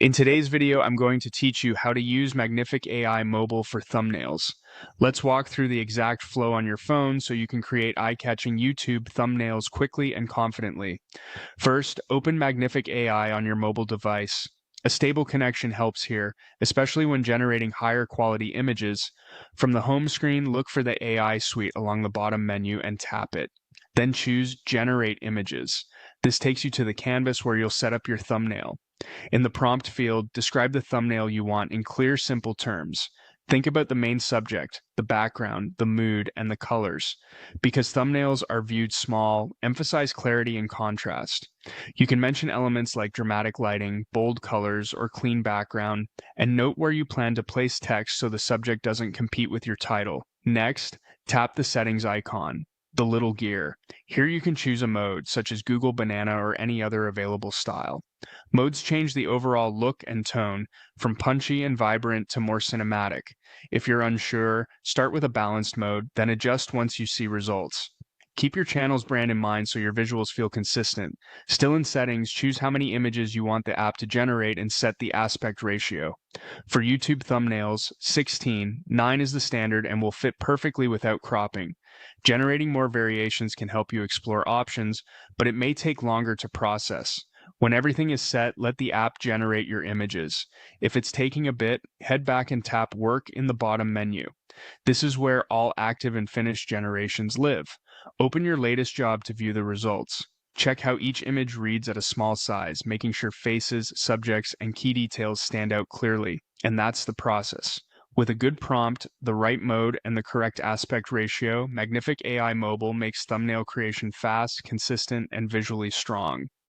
In today's video, I'm going to teach you how to use Magnific AI Mobile for thumbnails. Let's walk through the exact flow on your phone so you can create eye-catching YouTube thumbnails quickly and confidently. First, open Magnific AI on your mobile device. A stable connection helps here, especially when generating higher quality images. From the home screen, look for the AI suite along the bottom menu and tap it. Then choose Generate Images. This takes you to the canvas where you'll set up your thumbnail. In the prompt field, describe the thumbnail you want in clear, simple terms. Think about the main subject, the background, the mood, and the colors. Because thumbnails are viewed small, emphasize clarity and contrast. You can mention elements like dramatic lighting, bold colors, or clean background, and note where you plan to place text so the subject doesn't compete with your title. Next, tap the settings icon, the little gear. Here you can choose a mode, such as Google Banana or any other available style. Modes change the overall look and tone, from punchy and vibrant to more cinematic. If you're unsure, start with a balanced mode, then adjust once you see results. Keep your channel's brand in mind so your visuals feel consistent. Still in settings, choose how many images you want the app to generate and set the aspect ratio. For YouTube thumbnails, 16:9 is the standard and will fit perfectly without cropping. Generating more variations can help you explore options, but it may take longer to process. When everything is set, let the app generate your images. If it's taking a bit, head back and tap Work in the bottom menu. This is where all active and finished generations live. Open your latest job to view the results. Check how each image reads at a small size, making sure faces, subjects, and key details stand out clearly. And that's the process. With a good prompt, the right mode, and the correct aspect ratio, Magnific AI Mobile makes thumbnail creation fast, consistent, and visually strong.